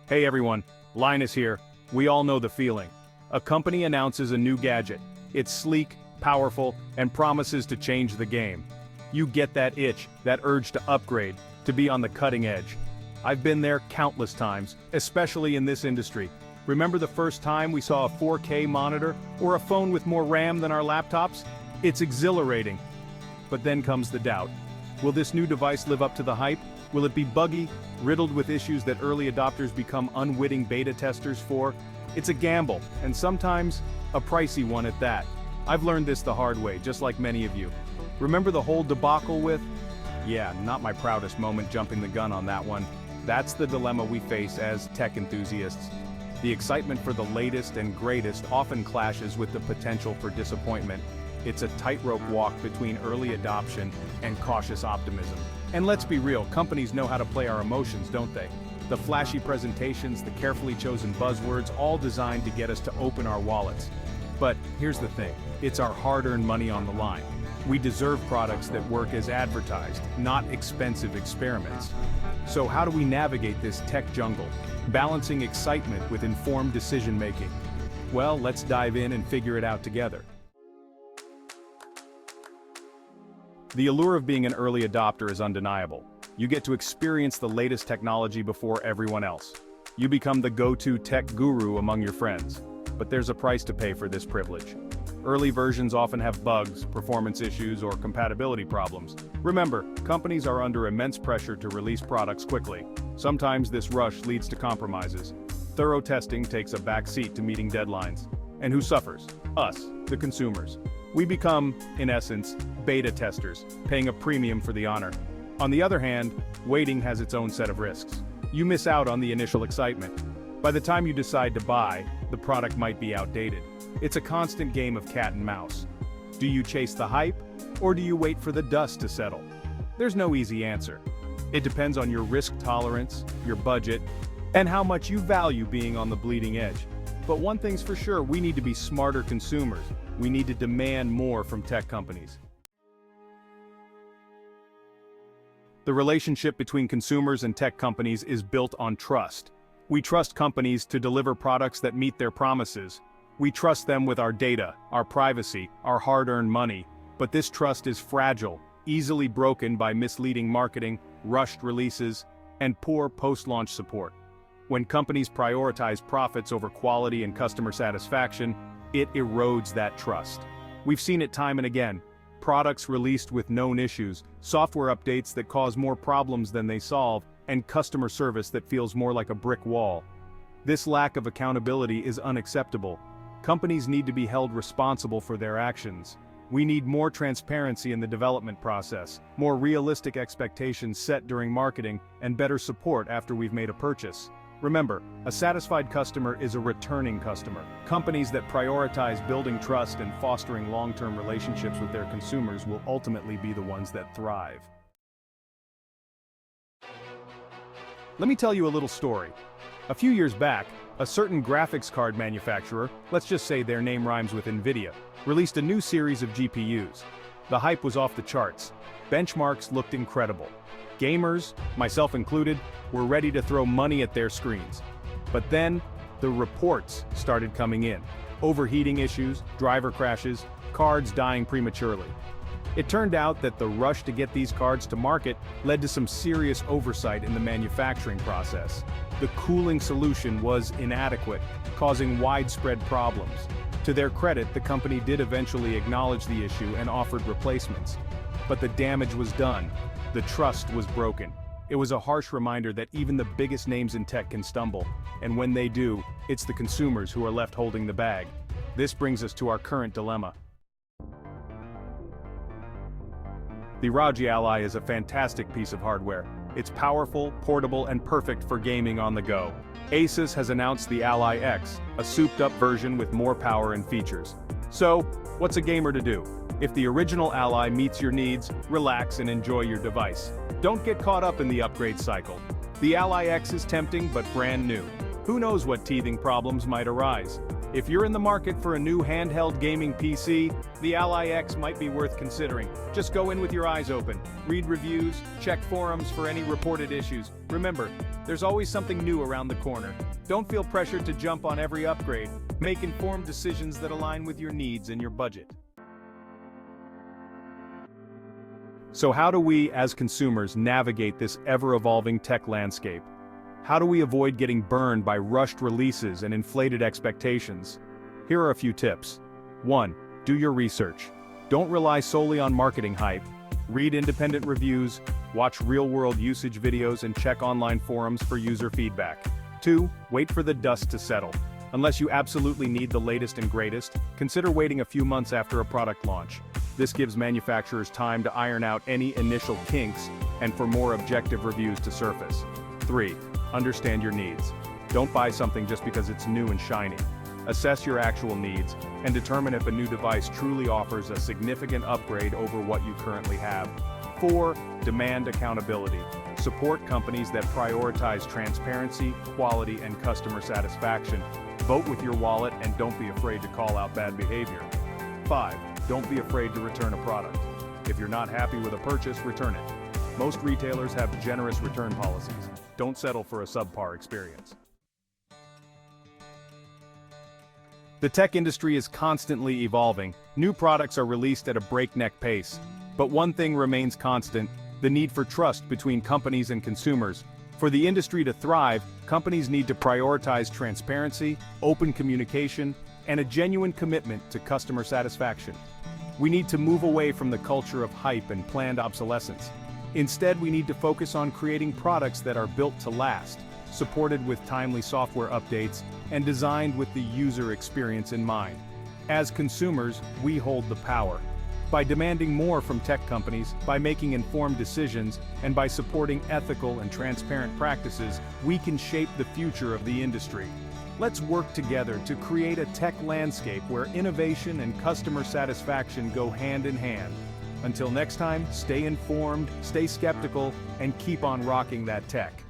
Hey everyone, Linus here. We all know the feeling. A company announces a new gadget. It's sleek, powerful, and promises to change the game. You get that itch, that urge to upgrade, to be on the cutting edge. I've been there countless times, especially in this industry. Remember the first time we saw a 4K monitor or a phone with more RAM than our laptops? It's exhilarating. But then comes the doubt. Will this new device live up to the hype? Will it be buggy, riddled with issues that early adopters become unwitting beta testers for? It's a gamble, and sometimes a pricey one at that. I've learned this the hard way, just like many of you. Remember the whole debacle with? Yeah, not my proudest moment jumping the gun on that one. That's the dilemma we face as tech enthusiasts. The excitement for the latest and greatest often clashes with the potential for disappointment. It's a tightrope walk between early adoption and cautious optimism. And let's be real, companies know how to play our emotions, don't they? The flashy presentations, the carefully chosen buzzwords, all designed to get us to open our wallets. But here's the thing, it's our hard-earned money on the line. We deserve products that work as advertised, not expensive experiments. So how do we navigate this tech jungle, balancing excitement with informed decision-making? Well, let's dive in and figure it out together. The allure of being an early adopter is undeniable. You get to experience the latest technology before everyone else. You become the go-to tech guru among your friends. But there's a price to pay for this privilege. Early versions often have bugs, performance issues, or compatibility problems. Remember, companies are under immense pressure to release products quickly. Sometimes this rush leads to compromises. Thorough testing takes a back seat to meeting deadlines. And who suffers? Us, the consumers. We become, in essence, beta testers, paying a premium for the honor. On the other hand, waiting has its own set of risks. You miss out on the initial excitement. By the time you decide to buy, the product might be outdated. It's a constant game of cat and mouse. Do you chase the hype, or do you wait for the dust to settle? There's no easy answer. It depends on your risk tolerance, your budget, and how much you value being on the bleeding edge. But one thing's for sure, we need to be smarter consumers. We need to demand more from tech companies. The relationship between consumers and tech companies is built on trust. We trust companies to deliver products that meet their promises. We trust them with our data, our privacy, our hard-earned money. But this trust is fragile, easily broken by misleading marketing, rushed releases, and poor post-launch support. When companies prioritize profits over quality and customer satisfaction, it erodes that trust. We've seen it time and again. Products released with known issues, software updates that cause more problems than they solve, and customer service that feels more like a brick wall. This lack of accountability is unacceptable. Companies need to be held responsible for their actions. We need more transparency in the development process, more realistic expectations set during marketing, and better support after we've made a purchase. Remember, a satisfied customer is a returning customer. Companies that prioritize building trust and fostering long-term relationships with their consumers will ultimately be the ones that thrive. Let me tell you a little story. A few years back, a certain graphics card manufacturer, let's just say their name rhymes with NVIDIA, released a new series of GPUs. The hype was off the charts. Benchmarks looked incredible. Gamers, myself included, were ready to throw money at their screens. But then, the reports started coming in. Overheating issues, driver crashes, cards dying prematurely. It turned out that the rush to get these cards to market led to some serious oversight in the manufacturing process. The cooling solution was inadequate, causing widespread problems. To their credit, the company did eventually acknowledge the issue and offered replacements. But the damage was done. The trust was broken. It was a harsh reminder that even the biggest names in tech can stumble, and when they do, it's the consumers who are left holding the bag. This brings us to our current dilemma. The ROG Ally is a fantastic piece of hardware. It's powerful, portable, and perfect for gaming on the go. ASUS has announced the Ally X, a souped-up version with more power and features. So, what's a gamer to do? If the original Ally meets your needs, relax and enjoy your device. Don't get caught up in the upgrade cycle. The Ally X is tempting but brand new. Who knows what teething problems might arise? If you're in the market for a new handheld gaming PC, the Ally X might be worth considering. Just go in with your eyes open, read reviews, check forums for any reported issues. Remember, there's always something new around the corner. Don't feel pressured to jump on every upgrade. Make informed decisions that align with your needs and your budget. So how do we, as consumers, navigate this ever-evolving tech landscape? How do we avoid getting burned by rushed releases and inflated expectations? Here are a few tips. 1. Do your research. Don't rely solely on marketing hype. Read independent reviews, watch real-world usage videos, and check online forums for user feedback. 2. Wait for the dust to settle. Unless you absolutely need the latest and greatest, consider waiting a few months after a product launch. This gives manufacturers time to iron out any initial kinks and for more objective reviews to surface. 3. Understand your needs. Don't buy something just because it's new and shiny. Assess your actual needs and determine if a new device truly offers a significant upgrade over what you currently have. 4. Demand accountability. Support companies that prioritize transparency, quality, and customer satisfaction. Vote with your wallet and don't be afraid to call out bad behavior. 5. Don't be afraid to return a product. If you're not happy with a purchase, return it. Most retailers have generous return policies. Don't settle for a subpar experience. The tech industry is constantly evolving. New products are released at a breakneck pace. But one thing remains constant: the need for trust between companies and consumers. For the industry to thrive, companies need to prioritize transparency, open communication, and a genuine commitment to customer satisfaction. We need to move away from the culture of hype and planned obsolescence. Instead, we need to focus on creating products that are built to last, supported with timely software updates, and designed with the user experience in mind. As consumers, we hold the power. By demanding more from tech companies, by making informed decisions, and by supporting ethical and transparent practices, we can shape the future of the industry. Let's work together to create a tech landscape where innovation and customer satisfaction go hand in hand. Until next time, stay informed, stay skeptical, and keep on rocking that tech.